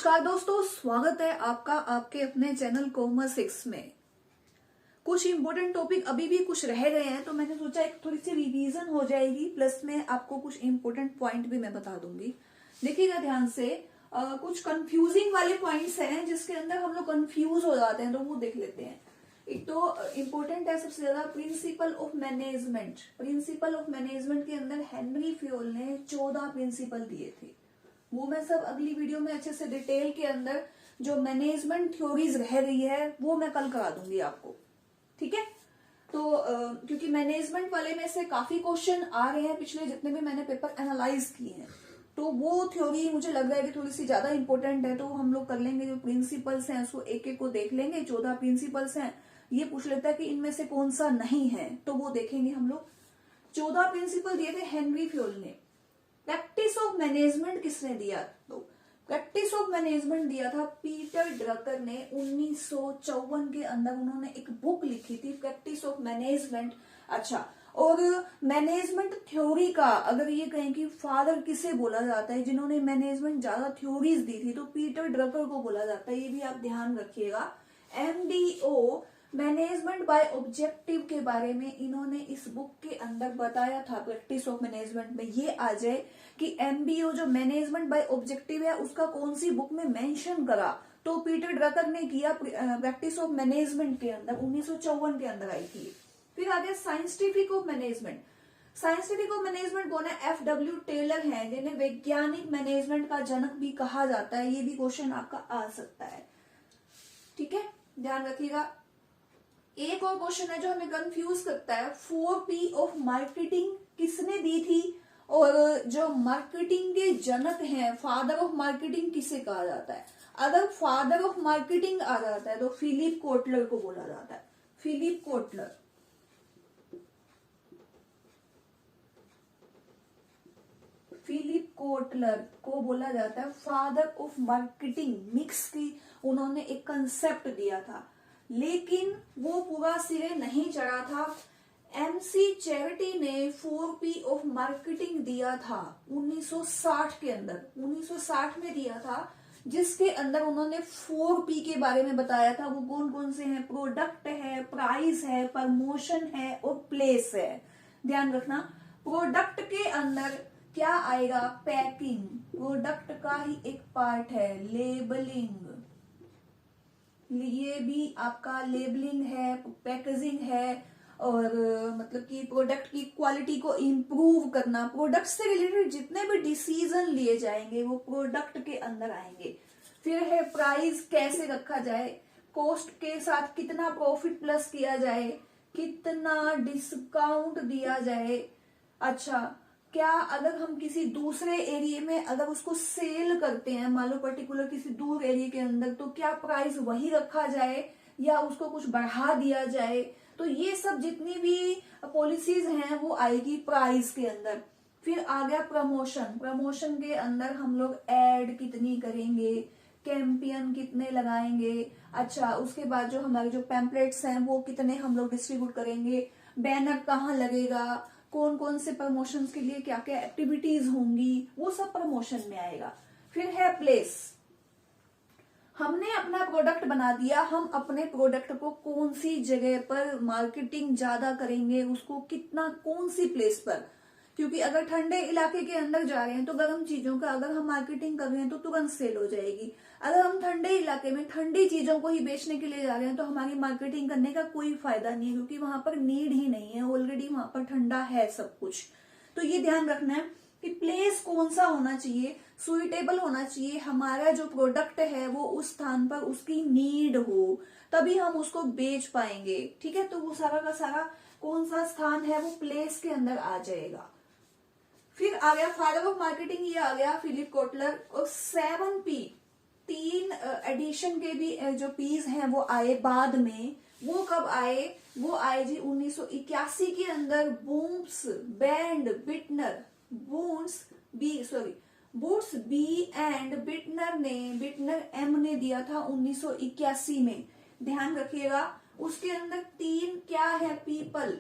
नमस्कार दोस्तों, स्वागत है आपका आपके अपने चैनल कॉमर्स 6 में। कुछ इंपॉर्टेंट टॉपिक अभी भी कुछ रह गए हैं तो मैंने सोचा एक थोड़ी सी रिवीजन हो जाएगी, प्लस में आपको कुछ इंपॉर्टेंट पॉइंट भी मैं बता दूंगी। देखिएगा ध्यान से, कुछ कंफ्यूजिंग वाले पॉइंट्स हैं जिसके अंदर हम लोग कंफ्यूज हो जाते हैं, तो वो देख लेते हैं। एक तो इम्पोर्टेंट है सबसे ज्यादा principle of management. Principle of management के अंदर हेनरी फ्योल ने 14 प्रिंसिपल दिए थे। वो मैं सब अगली वीडियो में अच्छे से डिटेल के अंदर जो मैनेजमेंट थ्योरीज रह रही है वो मैं कल करा दूंगी आपको, ठीक है। तो क्योंकि मैनेजमेंट वाले में से काफी क्वेश्चन आ रहे हैं, पिछले जितने भी मैंने पेपर एनालाइज किए हैं, तो वो थ्योरी मुझे लग रहा है कि थोड़ी सी ज्यादा इंपॉर्टेंट है। तो हम लोग कर लेंगे, जो प्रिंसिपल्स हैं उसको एक एक को देख लेंगे। 14 प्रिंसिपल्स हैं, ये पूछ लेता है कि इनमें से कौन सा नहीं है, तो वो देखेंगे हम लोग। 14 प्रिंसिपल दिए थे हेनरी फ्योल ने। प्रैक्टिस ऑफ मैनेजमेंट किसने दिया? तो प्रैक्टिस ऑफ मैनेजमेंट दिया था पीटर ड्रकर ने 1954 के अंदर। उन्होंने एक बुक लिखी थी, प्रैक्टिस ऑफ मैनेजमेंट। अच्छा, और मैनेजमेंट थ्योरी का अगर ये कहें कि फादर किसे बोला जाता है, जिन्होंने मैनेजमेंट ज्यादा थ्योरीज दी थी, तो पीटर ड्रकर को बोला जाता है। ये भी आप ध्यान रखिएगा। MBO मैनेजमेंट बाय ऑब्जेक्टिव के बारे में इन्होंने इस बुक के अंदर बताया था। प्रैक्टिस ऑफ मैनेजमेंट में ये आ जाए कि MBO जो मैनेजमेंट बाय ऑब्जेक्टिव है उसका कौन सी बुक में मेंशन करा, तो पीटर ड्रकर ने किया प्रैक्टिस ऑफ मैनेजमेंट के अंदर, 1954 के अंदर आई थी। फिर आगे scientific of management. Scientific of management कौन है? FW टेलर हैं, जिन्हें वैज्ञानिक मैनेजमेंट का जनक भी कहा जाता है। ये भी क्वेश्चन आपका आ सकता है, ठीक है, ध्यान रखिएगा। एक और क्वेश्चन है जो हमें कंफ्यूज करता है, 4P ऑफ मार्केटिंग किसने दी थी? और जो मार्केटिंग के जनक हैं, फादर ऑफ मार्केटिंग किसे कहा जाता है? अगर फादर ऑफ मार्केटिंग आ जाता है तो फिलिप कोटलर को बोला जाता है। Philip Kotler. फिलिप कोटलर को बोला जाता है फादर ऑफ मार्केटिंग। मिक्स की उन्होंने एक कंसेप्ट दिया था, लेकिन वो पूरा सिरे नहीं चढ़ा था। MC चैरिटी ने 4P ऑफ मार्केटिंग दिया था 1960 के अंदर। 1960 में दिया था, जिसके अंदर उन्होंने 4P के बारे में बताया था। वो कौन कौन से हैं? प्रोडक्ट है, प्राइस है, प्रमोशन है और प्लेस है। ध्यान रखना, प्रोडक्ट के अंदर क्या आएगा? पैकिंग प्रोडक्ट का ही एक पार्ट है। लेबलिंग, ये भी आपका लेबलिंग है, पैकेजिंग है, और मतलब कि प्रोडक्ट की क्वालिटी को इम्प्रूव करना। प्रोडक्ट से रिलेटेड जितने भी डिसीजन लिए जाएंगे वो प्रोडक्ट के अंदर आएंगे। फिर है प्राइस, कैसे रखा जाए, कॉस्ट के साथ कितना प्रॉफिट प्लस किया जाए, कितना डिस्काउंट दिया जाए। अच्छा, क्या अगर हम किसी दूसरे एरिया में अगर उसको सेल करते हैं, मान लो पर्टिकुलर किसी दूर एरिया के अंदर, तो क्या प्राइस वही रखा जाए या उसको कुछ बढ़ा दिया जाए? तो ये सब जितनी भी पॉलिसीज हैं वो आएगी प्राइस के अंदर। फिर आ गया प्रमोशन। प्रमोशन के अंदर हम लोग एड कितनी करेंगे, कैंपेन कितने लगाएंगे। अच्छा, उसके बाद जो हमारे जो पैम्पलेट्स हैं वो कितने हम लोग डिस्ट्रीब्यूट करेंगे, बैनर कहाँ लगेगा, कौन कौन से प्रमोशन के लिए क्या क्या एक्टिविटीज होंगी, वो सब प्रमोशन में आएगा। फिर है प्लेस। हमने अपना प्रोडक्ट बना दिया, हम अपने प्रोडक्ट को कौन सी जगह पर मार्केटिंग ज्यादा करेंगे, उसको कितना, कौन सी प्लेस पर। क्योंकि अगर ठंडे इलाके के अंदर जा रहे हैं तो गर्म चीजों का अगर हम मार्केटिंग कर रहे हैं तो तुरंत सेल हो जाएगी। अगर हम ठंडे इलाके में ठंडी चीजों को ही बेचने के लिए जा रहे हैं तो हमारी मार्केटिंग करने का कोई फायदा नहीं है, क्योंकि वहां पर नीड ही नहीं है, ऑलरेडी वहां पर ठंडा है सब कुछ। तो ये ध्यान रखना है कि प्लेस कौन सा होना चाहिए, सुइटेबल होना चाहिए। हमारा जो प्रोडक्ट है वो उस स्थान पर उसकी नीड हो, तभी हम उसको बेच पाएंगे, ठीक है। तो वो सारा का सारा कौन सा स्थान है वो प्लेस के अंदर आ जाएगा। फिर आ गया फादर ऑफ मार्केटिंग, ये आ गया फिलिप कोटलर। और 7P, 3 एडिशन के भी जो पीस हैं वो आए बाद में। वो कब आए? वो आए जी 1981 के अंदर। Booms, band, Bitner, boots B and Bitner M ने दिया था 1981 में। ध्यान रखिएगा। उसके अंदर 3 क्या है? पीपल,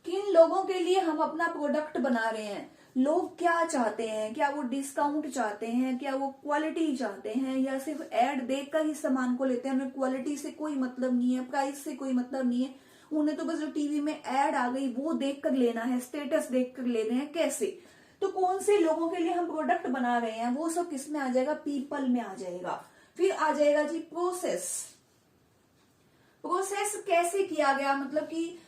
किन लोगों के लिए हम अपना प्रोडक्ट बना रहे हैं। लोग क्या चाहते हैं, क्या वो डिस्काउंट चाहते हैं, क्या वो क्वालिटी चाहते हैं, या सिर्फ एड देखकर ही सामान को लेते हैं, उन्हें क्वालिटी से कोई मतलब नहीं है, प्राइस से कोई मतलब नहीं है, उन्हें तो बस जो टीवी में एड आ गई वो देखकर लेना है, स्टेटस देखकर ले रहे हैं। कैसे? तो कौन से लोगों के लिए हम प्रोडक्ट बना रहे हैं, वो सब किस में आ जाएगा? पीपल में आ जाएगा। फिर आ जाएगा जी प्रोसेस। प्रोसेस कैसे किया गया, मतलब कि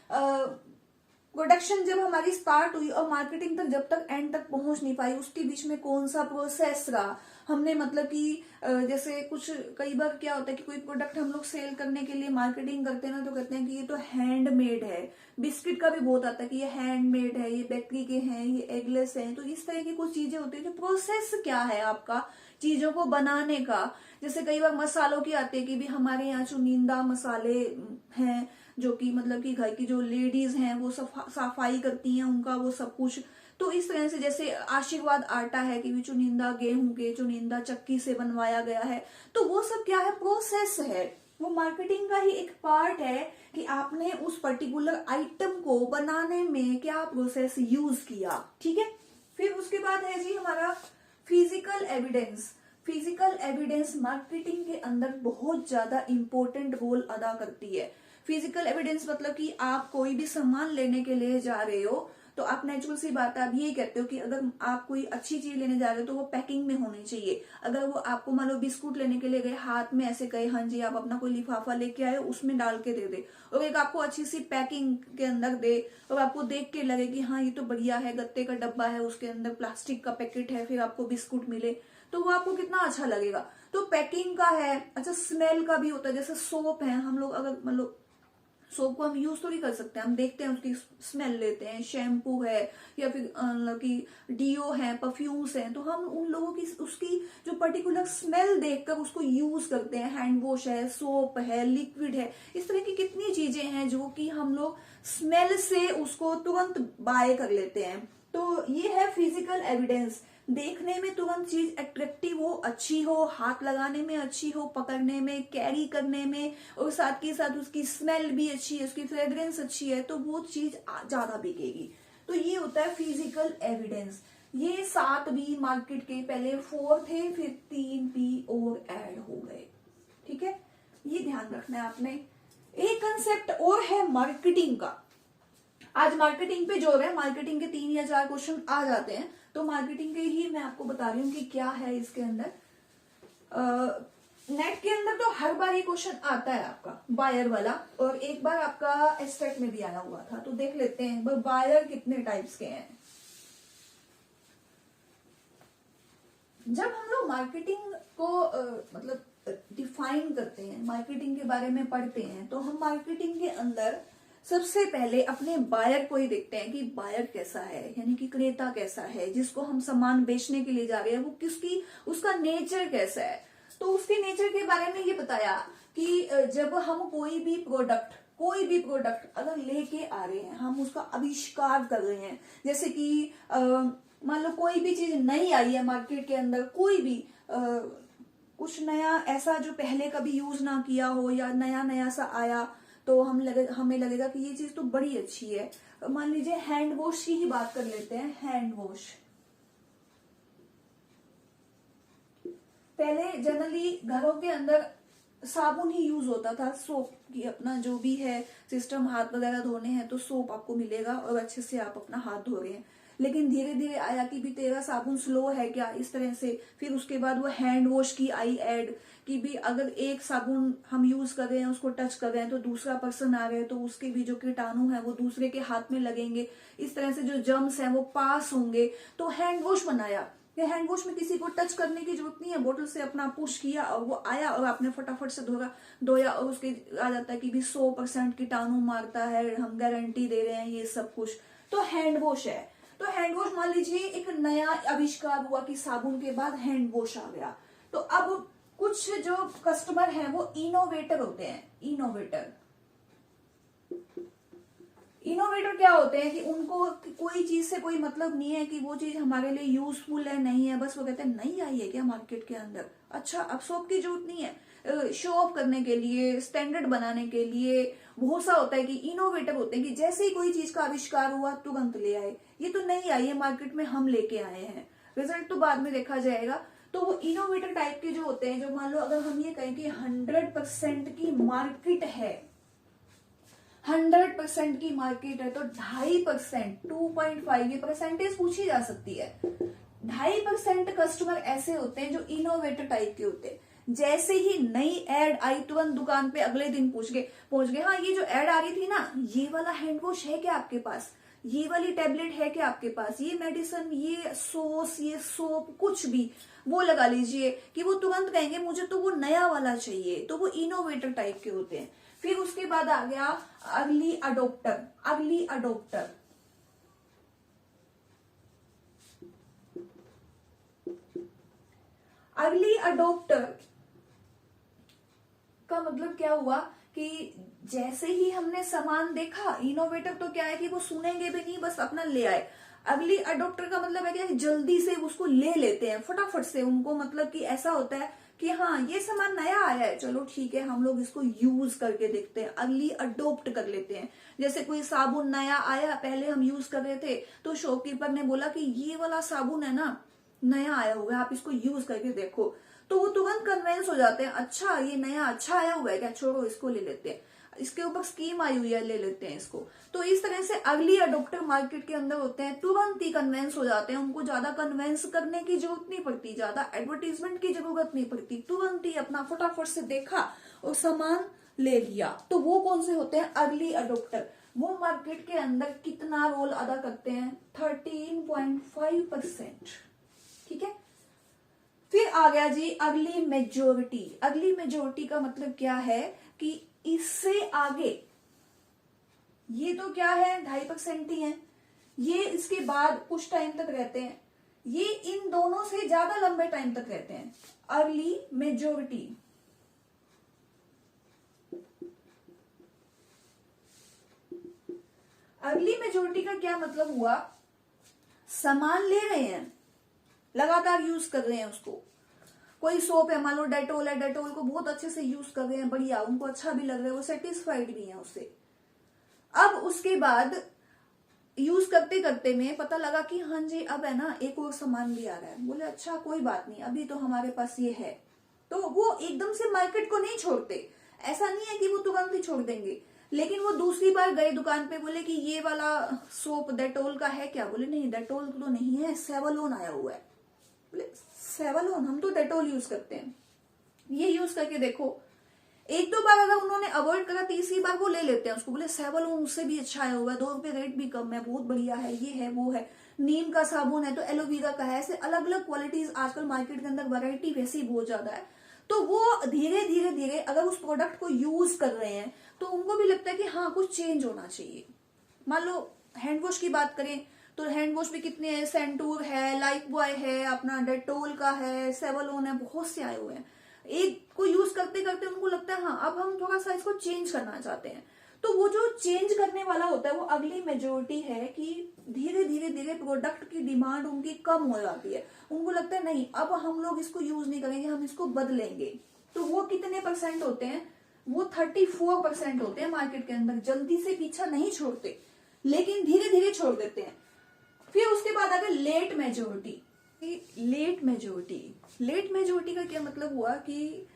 प्रोडक्शन जब हमारी स्टार्ट हुई और मार्केटिंग तक जब तक एंड तक पहुंच नहीं पाई, उसके बीच में कौन सा प्रोसेस रहा। हमने मतलब कि जैसे कुछ कई बार क्या होता है कि कोई प्रोडक्ट हम लोग सेल करने के लिए मार्केटिंग करते हैं ना, तो कहते हैं कि ये तो हैंडमेड है। बिस्किट का भी बहुत आता है कि ये हैंडमेड है, ये बेकरी के हैं, ये एगलेस है। तो इस तरह की कुछ चीजें होती है। जो प्रोसेस क्या है आपका चीजों को बनाने का, जैसे कई बार मसालों की आती है कि भी हमारे यहाँ चुनिंदा मसाले हैं जो कि मतलब कि घर की जो लेडीज हैं वो सफाई करती हैं, उनका वो सब कुछ। तो इस तरह से जैसे आशीर्वाद आटा है कि भी चुनिंदा गेहूं के चुनिंदा चक्की से बनवाया गया है। तो वो सब क्या है? प्रोसेस है। वो मार्केटिंग का ही एक पार्ट है कि आपने उस पर्टिकुलर आइटम को बनाने में क्या प्रोसेस यूज किया। ठीक है। फिर उसके बाद है जी हमारा physical evidence. Physical evidence marketing के अंदर बहुत ज्यादा इंपॉर्टेंट रोल अदा करती है। फिजिकल एविडेंस मतलब कि आप कोई भी सामान लेने के लिए जा रहे हो तो आप नेचुरल सी बात है, आप यही कहते हो कि अगर आप कोई अच्छी चीज लेने जा रहे हो तो वो पैकिंग में होनी चाहिए। अगर वो आपको मान लो बिस्कुट लेने के लिए गए, हाथ में ऐसे कहे हाँ जी आप अपना कोई लिफाफा लेके आए, उसमें डाल के दे और एक आपको अच्छी सी पैकिंग के अंदर दे और आपको देख के लगे कि हाँ ये तो बढ़िया है, गत्ते का डब्बा है, उसके अंदर प्लास्टिक का पैकेट है, फिर आपको बिस्कुट मिले, तो वो आपको कितना अच्छा लगेगा। तो पैकिंग का है। अच्छा, स्मेल का भी होता है। जैसे सोप है, हम लोग अगर मतलब सोप को हम यूज तो नहीं कर सकते, हम देखते हैं उसकी स्मेल लेते हैं। शैम्पू है या फिर मतलब कि डीओ है, परफ्यूम्स हैं, तो हम उन लोगों की उसकी जो पर्टिकुलर स्मेल देखकर उसको यूज करते हैं। हैंड वॉश है, सोप है, लिक्विड है, इस तरह की कितनी चीजें हैं जो कि हम लोग स्मेल से उसको तुरंत बाय कर लेते हैं। तो ये है फिजिकल एविडेंस। देखने में तुरंत चीज अट्रैक्टिव हो, अच्छी हो, हाथ लगाने में अच्छी हो, पकड़ने में, कैरी करने में, और साथ के साथ उसकी स्मेल भी अच्छी है, उसकी फ्रेग्रेंस अच्छी है, तो वो चीज ज्यादा बिकेगी। तो ये होता है फिजिकल एविडेंस। ये 7 भी मार्केट के पहले 4 थे, फिर 3 भी और ऐड हो गए। ठीक है, ये ध्यान रखना है आपने। एक कंसेप्ट और है मार्केटिंग का। आज मार्केटिंग पे जो है, मार्केटिंग के 3 या 4 क्वेश्चन आ जाते हैं, तो मार्केटिंग के ही मैं आपको बता रही हूँ कि क्या है इसके अंदर। नेट के अंदर तो हर बार ये क्वेश्चन आता है आपका बायर वाला, और एक बार आपका एस्टेट में भी आया हुआ था। तो देख लेते हैं बायर कितने टाइप्स के हैं। जब हम लोग मार्केटिंग को मतलब डिफाइन करते हैं, मार्केटिंग के बारे में पढ़ते हैं, तो हम मार्केटिंग के अंदर सबसे पहले अपने बायर को ही देखते हैं कि बायर कैसा है, यानी कि क्रेता कैसा है, जिसको हम सामान बेचने के लिए जा रहे हैं, वो किसकी, उसका नेचर कैसा है। तो उसके नेचर के बारे में ये बताया कि जब हम कोई भी प्रोडक्ट अगर लेके आ रहे हैं, हम उसका आविष्कार कर रहे हैं। जैसे कि मान लो कोई भी चीज नई आई है मार्केट के अंदर, कोई भी कुछ नया ऐसा जो पहले कभी यूज ना किया हो, या नया नया सा आया, तो हमें लगेगा कि ये चीज तो बड़ी अच्छी है। मान लीजिए हैंड वॉश की ही बात कर लेते हैं। हैंड वॉश पहले जनरली घरों के अंदर साबुन ही यूज होता था, सोप की अपना जो भी है सिस्टम, हाथ वगैरह धोने हैं तो सोप आपको मिलेगा और अच्छे से आप अपना हाथ धो रहे हैं। लेकिन धीरे धीरे आया कि भी तेरा साबुन स्लो है क्या, इस तरह से। फिर उसके बाद वो हैंड वॉश की आई ऐड कि भी अगर एक साबुन हम यूज कर रहे हैं, उसको टच कर रहे हैं, तो दूसरा पर्सन आ रहे हैं, तो उसके भी जो कीटाणु है वो दूसरे के हाथ में लगेंगे, इस तरह से जो जर्म्स हैं वो पास होंगे। तो हैंड वॉश बनाया। हैंड वॉश में किसी को टच करने की जरूरत नहीं है, बोतल से अपना पुश किया और वो आया और आपने फटाफट से धोया और उसके आ जाता है कि भी 100% कीटाणु मारता है, हम गारंटी दे रहे हैं, ये सब कुछ। तो हैंड वॉश है। तो हैंड वॉश मान लीजिए एक नया आविष्कार हुआ कि साबुन के बाद हैंड वॉश आ गया। तो अब कुछ जो कस्टमर हैं वो इनोवेटर होते हैं। इनोवेटर क्या होते हैं कि उनको कोई चीज से कोई मतलब नहीं है कि वो चीज हमारे लिए यूजफुल है नहीं है, बस वो कहते हैं नहीं आई है क्या मार्केट के अंदर, अच्छा अब सोप की जरूरत नहीं है। शो ऑफ करने के लिए, स्टैंडर्ड बनाने के लिए बहुत सा होता है कि इनोवेटर होते हैं कि जैसे ही कोई चीज का आविष्कार हुआ तुरंत ले आए। ये तो नहीं आई है मार्केट में, हम लेके आए हैं, रिजल्ट तो बाद में देखा जाएगा। तो वो इनोवेटर टाइप के जो होते हैं, जो मान लो अगर हम ये कहें कि 100% की मार्केट है, 100% की मार्केट है, तो 2.5%, 2.5 ये परसेंटेज पूछी जा सकती है। 2.5% कस्टमर ऐसे होते हैं जो इनोवेटर टाइप के होते हैं। जैसे ही नई एड आई तुरंत दुकान पे अगले दिन पहुंच गए, हाँ ये जो एड आ रही थी ना, ये वाला हैंड वॉश है क्या आपके पास, ये वाली टेबलेट है क्या आपके पास, ये मेडिसिन, ये सॉस, ये सोप, कुछ भी वो लगा लीजिए, कि वो तुरंत कहेंगे मुझे तो वो नया वाला चाहिए। तो वो इनोवेटर टाइप के होते हैं। फिर उसके बाद आ गया early adapter. Early adapter early adapter का मतलब क्या हुआ कि जैसे ही हमने सामान देखा, इनोवेटर तो क्या है कि वो सुनेंगे भी नहीं, बस अपना ले आए। अर्ली अडोप्टर का मतलब है कि जल्दी से उसको ले लेते हैं फटाफट से। उनको मतलब कि ऐसा होता है कि हाँ ये सामान नया आया है, चलो ठीक है हम लोग इसको यूज करके देखते हैं, अर्ली अडोप्ट कर लेते हैं। जैसे कोई साबुन नया आया, पहले हम यूज कर रहे थे, तो शॉपकीपर ने बोला कि ये वाला साबुन है ना, नया आया हुआ है, आप इसको यूज करके देखो। तो वो तुरंत कन्विंस हो जाते हैं, अच्छा ये नया अच्छा आया हुआ है क्या, छोड़ो इसको ले लेते हैं, इसके ऊपर स्कीम आई हुई है ले लेते हैं इसको। तो इस तरह से अर्ली अडोप्टर मार्केट के अंदर होते हैं, तुरंत ही कन्विंस हो जाते हैं, उनको ज्यादा कन्विंस करने की जरूरत नहीं पड़ती, ज्यादा एडवर्टीजमेंट की जरूरत नहीं पड़ती, तुरंत ही अपना फटाफट से देखा और सामान ले लिया। तो वो कौन से होते हैं, अर्ली अडोप्टर। वो मार्केट के अंदर कितना रोल अदा करते हैं, 13.5%। ठीक है। फिर आ गया जी अर्ली मेजोरिटी। अर्ली मेजोरिटी का मतलब क्या है कि इससे आगे, ये तो क्या है 2.5% ही है, ये इसके बाद कुछ टाइम तक रहते हैं, ये इन दोनों से ज्यादा लंबे टाइम तक रहते हैं। Early majority. अर्ली मेजोरिटी का क्या मतलब हुआ, सामान ले रहे हैं, लगातार यूज कर रहे हैं उसको। कोई सोप है, मान लो डेटोल है, डेटोल को बहुत अच्छे से यूज कर रहे हैं, बढ़िया, उनको अच्छा भी लग रहा है, वो सेटिस्फाइड भी है उससे। अब उसके बाद यूज करते करते में पता लगा कि हाँ जी अब है ना एक और सामान भी आ रहा है, बोले अच्छा कोई बात नहीं, अभी तो हमारे पास ये है। तो वो एकदम से मार्केट को नहीं छोड़ते, ऐसा नहीं है कि वो तुरंत ही छोड़ देंगे, लेकिन वो दूसरी बार गए दुकान पे, बोले कि ये वाला सोप डेटोल का है क्या, बोले नहीं डेटोल तो नहीं है, सेवलोन आया हुआ है। बोले सेवलोन, हम तो डेटोल यूज करते हैं, ये यूज करके देखो। एक दो बार अगर उन्होंने अवॉइड करा, तीसरी बार वो ले लेते हैं उसको, बोले सेवलोन उससे भी अच्छा आया हुआ है, 2 रुपए रेट भी कम है, बहुत बढ़िया है, ये है वो है। नीम का साबुन है तो एलोवेरा का है, ऐसे अलग अलग क्वालिटीज आजकल मार्केट के अंदर वैरायटी वैसी बहुत ज्यादा है। तो वो धीरे धीरे धीरे अगर उस प्रोडक्ट को यूज कर रहे हैं तो उनको भी लगता है कि हाँ कुछ चेंज होना चाहिए। मान लो हैंड वॉश की बात करें तो हैंड वॉश भी कितने हैं, सेंटूर है, लाइफ बॉय है, अपना डेटोल का है, सेवलोन है, बहुत से आए हुए हैं। एक को यूज करते करते उनको लगता है हाँ अब हम थोड़ा सा इसको चेंज करना चाहते हैं। तो वो जो चेंज करने वाला होता है वो अगली मेजोरिटी है कि धीरे धीरे धीरे प्रोडक्ट की डिमांड उनकी कम हो जाती है, उनको लगता है नहीं अब हम लोग इसको यूज नहीं करेंगे, हम इसको बदलेंगे। तो वो कितने परसेंट होते हैं, वो 34% होते हैं मार्केट के अंदर। जल्दी से पीछा नहीं छोड़ते, लेकिन धीरे धीरे छोड़ देते हैं। फिर उसके बाद आ गया late majority. Late majority, late majority का क्या मतलब हुआ कि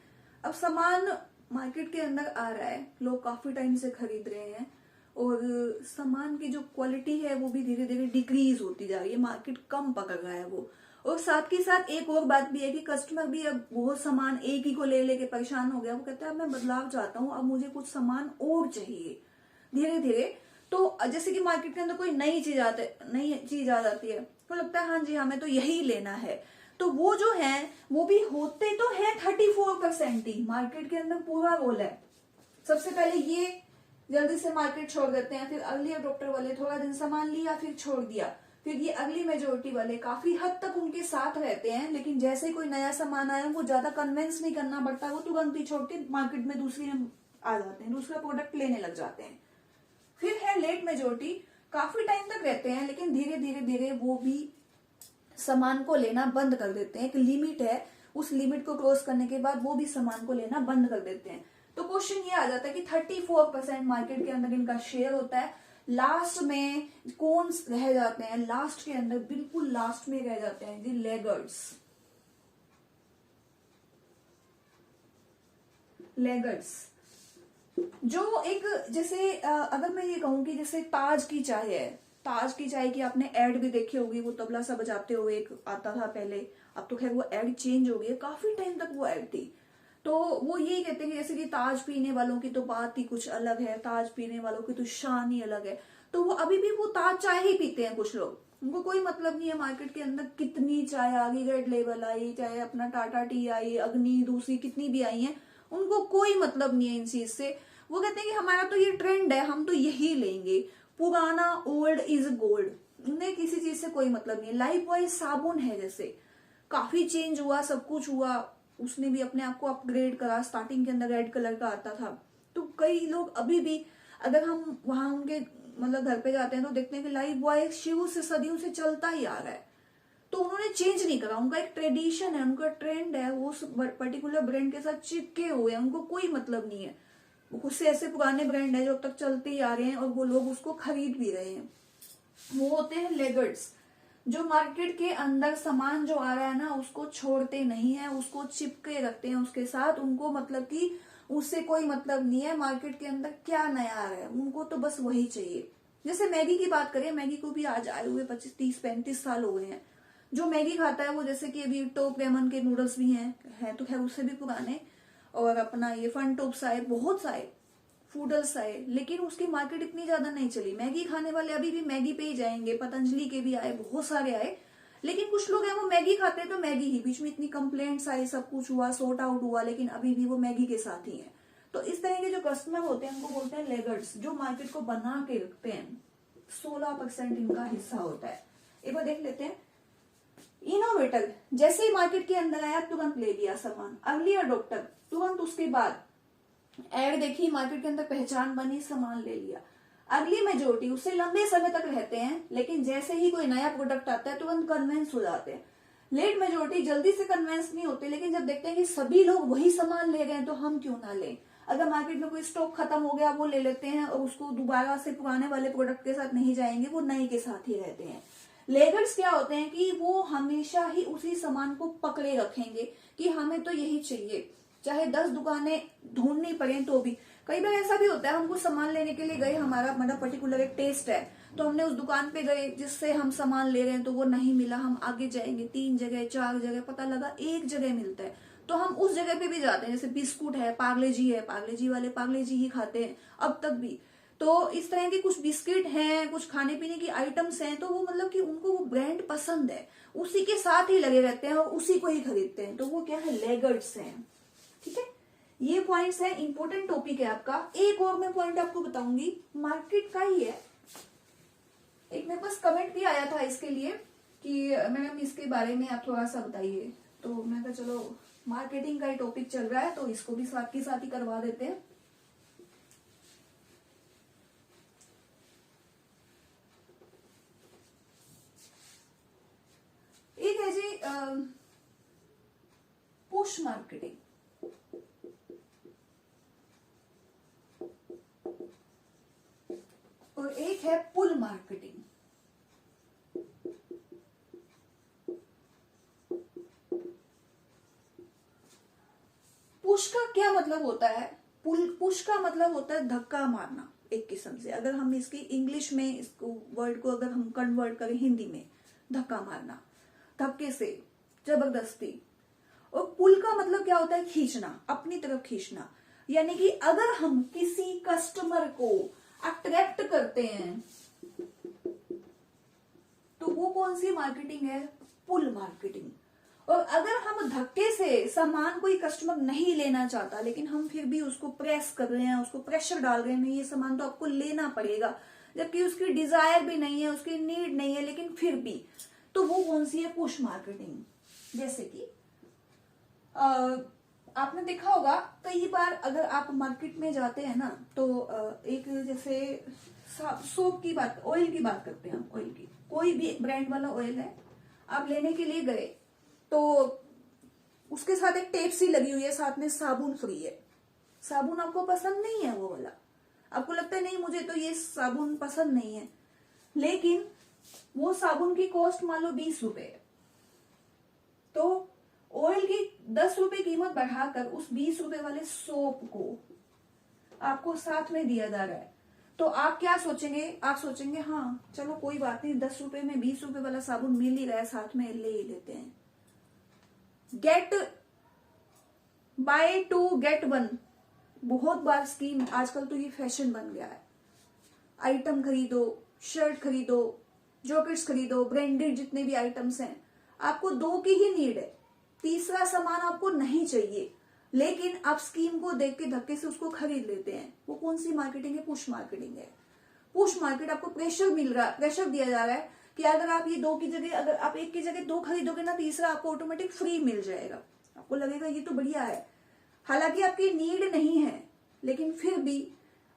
अब सामान मार्केट के अंदर आ रहा है, लोग काफी टाइम से खरीद रहे हैं और सामान की जो क्वालिटी है वो भी धीरे धीरे डिक्रीज होती जा रही है, मार्केट कम पकड़ रहा है वो। और साथ ही साथ एक और बात भी है कि कस्टमर भी अब बहुत सामान एक ही को ले लेके परेशान हो गया, वो कहता है मैं बदलाव चाहता हूँ, अब मुझे कुछ सामान और चाहिए धीरे धीरे। तो जैसे कि मार्केट के अंदर कोई नई चीज आ जाती है तो लगता है हाँ जी हमें तो यही लेना है। तो वो जो है वो भी होते तो है 34% ही, मार्केट के अंदर पूरा रोल है। सबसे पहले ये जल्दी से मार्केट छोड़ देते हैं, फिर अर्ली अडॉप्टर वाले थोड़ा दिन सामान लिया फिर छोड़ दिया, फिर ये अगली मेजोरिटी वाले काफी हद तक उनके साथ रहते हैं, लेकिन जैसे ही कोई नया सामान आया उनको ज्यादा कन्विंस नहीं करना पड़ता, वो तुरंत ही छोड़ के मार्केट में दूसरी आ जाते हैं, दूसरा प्रोडक्ट लेने लग जाते हैं। फिर है लेट मेजोरिटी, काफी टाइम तक रहते हैं लेकिन धीरे धीरे धीरे वो भी सामान को लेना बंद कर देते हैं। एक लिमिट है, उस लिमिट को क्रॉस करने के बाद वो भी सामान को लेना बंद कर देते हैं। तो क्वेश्चन ये आ जाता है कि 34% मार्केट के अंदर इनका शेयर होता है, लास्ट में कौन रह जाते हैं, लास्ट के अंदर बिल्कुल लास्ट में रह जाते हैं जी लेगर्ड्स। लेगर्ड्स जो एक जैसे अगर मैं ये कहूं कि जैसे ताज की चाय है, ताज की चाय की आपने एड भी देखी होगी, वो तबला सा बजाते हुए एक आता था पहले, अब तो खैर वो एड चेंज हो गई है, काफी टाइम तक वो एड थी। तो वो यही कहते हैं कि जैसे कि ताज पीने वालों की तो बात ही कुछ अलग है, ताज पीने वालों की तो शान ही अलग है। तो वो अभी भी वो ताज चाय ही पीते हैं कुछ लोग, उनको कोई मतलब नहीं है मार्केट के अंदर कितनी चाय आ गई, रेड लेबल आई, चाहे अपना टाटा टी आई, अग्नि, दूसरी कितनी भी आई है, उनको कोई मतलब नहीं है इन चीज से। वो कहते हैं कि हमारा तो ये ट्रेंड है, हम तो यही लेंगे, पुराना ओल्ड इज गोल्ड, उन्हें किसी चीज से कोई मतलब नहीं है। लाइफ वाइज साबुन है, जैसे काफी चेंज हुआ, सब कुछ हुआ, उसने भी अपने आप को अपग्रेड करा, स्टार्टिंग के अंदर रेड कलर का आता था, तो कई लोग अभी भी अगर हम वहां उनके मतलब घर पे जाते हैं तो देखते हैं कि लाइफ बॉय शुरू से सदियों से चलता ही आ रहा है, तो उन्होंने चेंज नहीं करा, उनका एक ट्रेडिशन है, उनका ट्रेंड है, वो उस पर्टिकुलर ब्रांड के साथ चिपके हुए हैं, उनको कोई मतलब नहीं है। कुछ से ऐसे पुराने ब्रांड है जो अब तक चलते ही आ रहे हैं और वो लोग उसको खरीद भी रहे हैं, वो होते हैं लेगर्ड्स, जो मार्केट के अंदर सामान जो आ रहा है ना उसको छोड़ते नहीं है, उसको चिपके रखते हैं उसके साथ, उनको मतलब कि उससे कोई मतलब नहीं है मार्केट के अंदर क्या नया आ रहा है, उनको तो बस वही चाहिए। जैसे मैगी की बात करें, मैगी को भी आज आए हुए 25, 30, 35 साल हो गए हैं। जो मैगी खाता है वो, जैसे कि अभी टॉप रेमन के नूडल्स भी हैं तो खैर उससे भी पुराने, और अपना ये फन टॉप्स आए, बहुत सारे फूडल्स आए, लेकिन उसकी मार्केट इतनी ज्यादा नहीं चली। मैगी खाने वाले अभी भी मैगी पे ही जाएंगे, पतंजलि के भी आए, बहुत सारे आए, लेकिन कुछ लोग हैं वो मैगी खाते हैं तो मैगी ही, बीच में इतनी कंप्लेंट्स आई, सब कुछ हुआ, सॉर्ट आउट हुआ, लेकिन अभी भी वो मैगी के साथ ही है। तो इस तरह के जो कस्टमर होते हैं उनको बोलते हैं लेगर्ड्स, जो मार्केट को बना के रखते हैं। 16% इनका हिस्सा होता है। एक बार देख लेते हैं। इनोवेटर, जैसे ही मार्केट के अंदर आया तुरंत ले लिया सामान। अर्ली अडॉप्टर, तुरंत उसके बाद एड देखी, मार्केट के अंदर पहचान बनी, सामान ले लिया। अर्ली मेजोरिटी, उससे लंबे समय तक रहते हैं, लेकिन जैसे ही कोई नया प्रोडक्ट आता है तुरंत कन्वेंस हो जाते हैं। लेट मेजोरिटी, जल्दी से कन्वेंस नहीं होते, लेकिन जब देखते हैं कि सभी लोग वही सामान ले रहे हैं तो हम क्यों ना लें। अगर मार्केट में कोई स्टॉक खत्म हो गया वो ले लेते हैं और उसको दोबारा से पुराने वाले प्रोडक्ट के साथ नहीं जाएंगे, वो नए के साथ ही रहते हैं। लेगर्स क्या होते हैं कि वो हमेशा ही उसी सामान को पकड़े रखेंगे कि हमें तो यही चाहिए, चाहे 10 दुकानें ढूंढनी पड़े तो भी। कई बार ऐसा भी होता है, हम कुछ सामान लेने के लिए गए, हमारा मतलब पर्टिकुलर एक टेस्ट है, तो हमने उस दुकान पे गए जिससे हम सामान ले रहे हैं, तो वो नहीं मिला, हम आगे जाएंगे 3 जगह 4 जगह, पता लगा एक जगह मिलता है, तो हम उस जगह पे भी जाते हैं। जैसे बिस्कुट है, पार्ले जी है, पार्ले जी वाले पार्ले जी ही खाते हैं अब तक भी। तो इस तरह के कुछ बिस्किट हैं, कुछ खाने पीने की आइटम्स हैं, तो वो मतलब कि उनको वो ब्रांड पसंद है, उसी के साथ ही लगे रहते हैं और उसी को ही खरीदते हैं, तो वो क्या है, लेगर्ड्स हैं। ठीक है, ये पॉइंट्स है, इंपॉर्टेंट टॉपिक है आपका। एक और मैं पॉइंट आपको बताऊंगी, मार्केट का ही है। एक मेरे पास कमेंट भी आया था इसके लिए कि मैडम इसके बारे में आप थोड़ा सा बताइए, तो मैं कहा चलो मार्केटिंग का ही टॉपिक चल रहा है तो इसको भी साथ के साथ ही करवा देते हैं। एक है जी पुश मार्केटिंग, और एक है पुल मार्केटिंग। पुश का क्या मतलब होता है, पुश का मतलब होता है धक्का मारना, एक किस्म से अगर हम इसकी इंग्लिश में इसको वर्ड को अगर हम कन्वर्ट करें हिंदी में, धक्का मारना, धक्के से, जबरदस्ती। और पुल का मतलब क्या होता है, खींचना, अपनी तरफ खींचना। यानी कि अगर हम किसी कस्टमर को अट्रैक्ट करते हैं तो वो कौन सी मार्केटिंग है, पुल मार्केटिंग। और अगर हम धक्के से सामान कोई कस्टमर नहीं लेना चाहता, लेकिन हम फिर भी उसको प्रेस कर रहे हैं, उसको प्रेशर डाल रहे हैं, नहीं ये सामान तो आपको लेना पड़ेगा, जबकि उसकी डिजायर भी नहीं है, उसकी नीड नहीं है, लेकिन फिर भी, तो वो कौन सी है, पुश मार्केटिंग। जैसे कि आपने देखा होगा कई बार, अगर आप मार्केट में जाते हैं ना, तो एक जैसे सोप की बात, ऑयल की बात करते हैं, ऑयल की कोई भी ब्रांड वाला ऑयल है, आप लेने के लिए गए तो उसके साथ एक टेप सी लगी हुई है, साथ में साबुन फ्री है। साबुन आपको पसंद नहीं है वो वाला, आपको लगता है नहीं मुझे तो ये साबुन पसंद नहीं है, लेकिन वो साबुन की कॉस्ट मान लो 20 रुपए है, तो ऑयल की 10 रुपए कीमत बढ़ाकर उस 20 रुपए वाले सोप को आपको साथ में दिया जा रहा है, तो आप क्या सोचेंगे? आप सोचेंगे हाँ चलो कोई बात नहीं, 10 रुपए में 20 रुपए वाला साबुन मिल ही रहा है, साथ में ले ही लेते हैं। गेट बाय 2 गेट 1 बहुत बार स्कीम, आजकल तो ये फैशन बन गया है। आइटम खरीदो, शर्ट खरीदो, जॉकेट्स खरीदो, ब्रांडेड जितने भी आइटम्स हैं, आपको 2 की ही नीड है, तीसरा सामान आपको नहीं चाहिए, लेकिन आप स्कीम को देख के धक्के से उसको खरीद लेते हैं। वो कौन सी मार्केटिंग है? पुश मार्केटिंग है। पुश मार्केट, आपको प्रेशर मिल रहा है, प्रेशर दिया जा रहा है कि अगर आप ये 2 की जगह, अगर आप 1 की जगह 2 खरीदोगे ना, तीसरा आपको ऑटोमेटिक फ्री मिल जाएगा। आपको लगेगा ये तो बढ़िया है, हालांकि आपकी नीड नहीं है, लेकिन फिर भी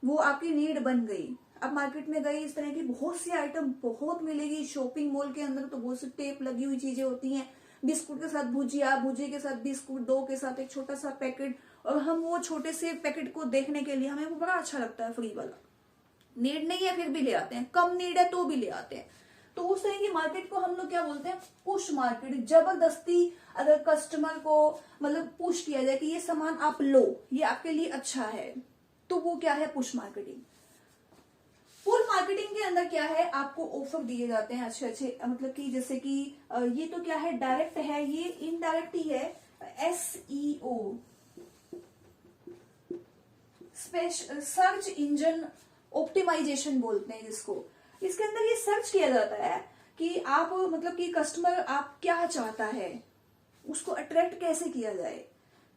वो आपकी नीड बन गई। आप मार्केट में गए, इस तरह की बहुत सी आइटम बहुत मिलेगी। शॉपिंग मॉल के अंदर तो बहुत सी टेप लगी हुई चीजें होती हैं, बिस्कुट के साथ भुजिया, भुजिया के साथ बिस्कुट, 2 के साथ एक छोटा सा पैकेट, और हम वो छोटे से पैकेट को देखने के लिए हमें वो बड़ा अच्छा लगता है, फ्री वाला। नीड नहीं है फिर भी ले आते हैं, कम नीड है तो भी ले आते हैं। तो उस तरह की मार्केट को हम लोग क्या बोलते हैं? Push market. जबरदस्ती अगर कस्टमर को मतलब पुश किया जाए कि ये सामान आप लो, ये आपके लिए अच्छा है, तो वो क्या है? Push marketing. पुल मार्केटिंग के अंदर क्या है? आपको ऑफर दिए जाते हैं अच्छे अच्छे, मतलब कि जैसे कि ये तो क्या है? डायरेक्ट है, ये इनडायरेक्ट ही है। SEO, सर्च इंजन ऑप्टिमाइजेशन बोलते हैं जिसको। इसके अंदर ये सर्च किया जाता है कि आप मतलब कि कस्टमर आप क्या चाहता है, उसको अट्रैक्ट कैसे किया जाए,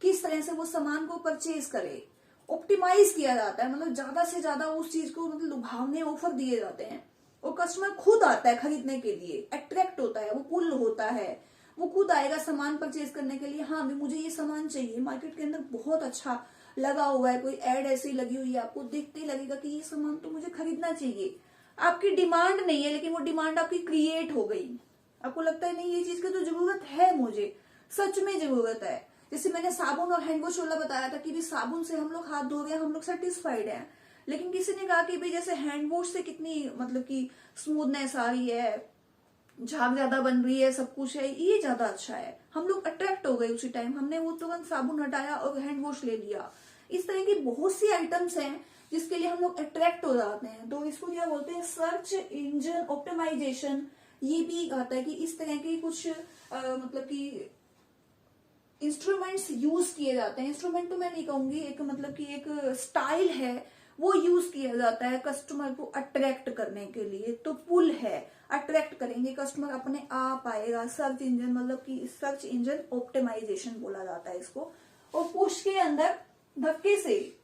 किस तरह से वो सामान को परचेज करे, ऑप्टिमाइज किया जाता है। मतलब ज्यादा से ज्यादा उस चीज को मतलब लुभावने ऑफर दिए जाते हैं, और कस्टमर खुद आता है खरीदने के लिए, अट्रैक्ट होता है, वो पुल होता है, वो खुद आएगा सामान परचेज करने के लिए। हाँ भी मुझे ये सामान चाहिए, मार्केट के अंदर बहुत अच्छा लगा हुआ है, कोई एड ऐसी लगी हुई है, आपको देखते ही लगेगा कि ये सामान तो मुझे खरीदना चाहिए। आपकी डिमांड नहीं है, लेकिन वो डिमांड आपकी क्रिएट हो गई। आपको लगता है नहीं ये चीज की तो जरूरत है, मुझे सच में जरूरत है। जैसे मैंने साबुन और हैंड वॉश वाला बताया था कि भी साबुन से हम लोग हाथ धो रहे हैं, हम लोग सेटिस्फाइड हैं, लेकिन किसी ने कहा कि भाई जैसे हैंड वॉश से कितनी मतलब कि स्मूथनेस आ रही है, झाग ज्यादा बन रही है, सब कुछ है, ये ज्यादा अच्छा है। हम लोग अट्रैक्ट हो गए उसी टाइम, हमने वो तुरंत साबुन हटाया और हैंड वॉश ले लिया। इस तरह की बहुत सी आइटम्स हैं जिसके लिए हम लोग अट्रैक्ट हो जाते हैं। तो इसको क्या बोलते हैं? Search engine optimisation. ये भी आता है कि इस तरह की कुछ मतलब कि इंस्ट्रूमेंट्स यूज किए जाते हैं। इंस्ट्रूमेंट तो मैं नहीं कहूंगी, एक मतलब कि एक स्टाइल है, वो यूज किया जाता है कस्टमर को अट्रैक्ट करने के लिए। तो पुल है, अट्रैक्ट करेंगे कस्टमर, अपने आप आएगा। सर्च इंजन मतलब कि सर्च इंजन ऑप्टिमाइजेशन बोला जाता है इसको। और पुश के अंदर धक्के से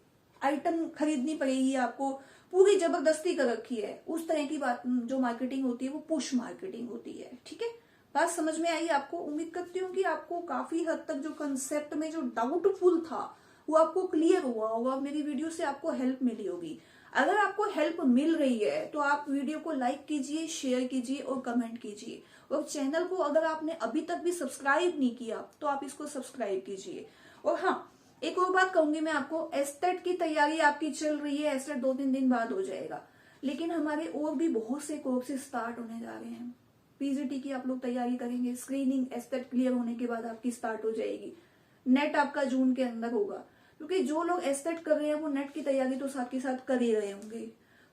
आइटम खरीदनी पड़ेगी आपको, पूरी जबरदस्ती कर रखी है, उस तरह की बात जो मार्केटिंग होती है वो पुश मार्केटिंग होती है। ठीक है, बात समझ में आई आपको? उम्मीद करती हूँ कि आपको काफी हद तक जो कंसेप्ट में जो डाउटफुल था वो आपको क्लियर हुआ होगा, मेरी वीडियो से आपको हेल्प मिली होगी। अगर आपको हेल्प मिल रही है तो आप वीडियो को लाइक कीजिए, शेयर कीजिए और कमेंट कीजिए। और चैनल को अगर आपने अभी तक भी सब्सक्राइब नहीं किया तो आप इसको सब्सक्राइब कीजिए। और हाँ, एक और बात कहूंगी मैं आपको, एस्टेट की तैयारी आपकी चल रही है, एस्टेट 2-3 दिन बाद हो जाएगा, लेकिन हमारे और भी बहुत से कोर्सेज स्टार्ट होने जा रहे हैं। PGT की आप लोग तैयारी करेंगे, स्क्रीनिंग एस्टेट क्लियर होने के बाद आपकी स्टार्ट हो जाएगी। नेट आपका जून के अंदर होगा, क्योंकि जो लोग एस्टेट कर रहे हैं वो नेट की तैयारी तो साथ के साथ कर ही रहे होंगे।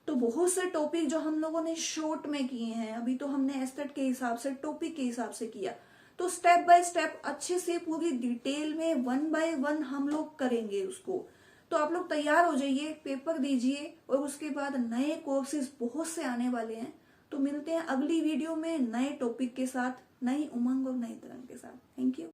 तो बहुत से टॉपिक जो हम लोगों ने शॉर्ट में किए हैं, अभी तो हमने एस्टेट के हिसाब से, टॉपिक के हिसाब से किया, तो स्टेप बाय स्टेप अच्छे से पूरी डिटेल में 1 by 1 हम लोग करेंगे उसको। तो आप लोग तैयार हो जाइए, पेपर दीजिए, और उसके बाद नए कोर्सेज बहुत से आने वाले हैं। तो मिलते हैं अगली वीडियो में नए टॉपिक के साथ, नई उमंग और नई तरंग के साथ। Thank you.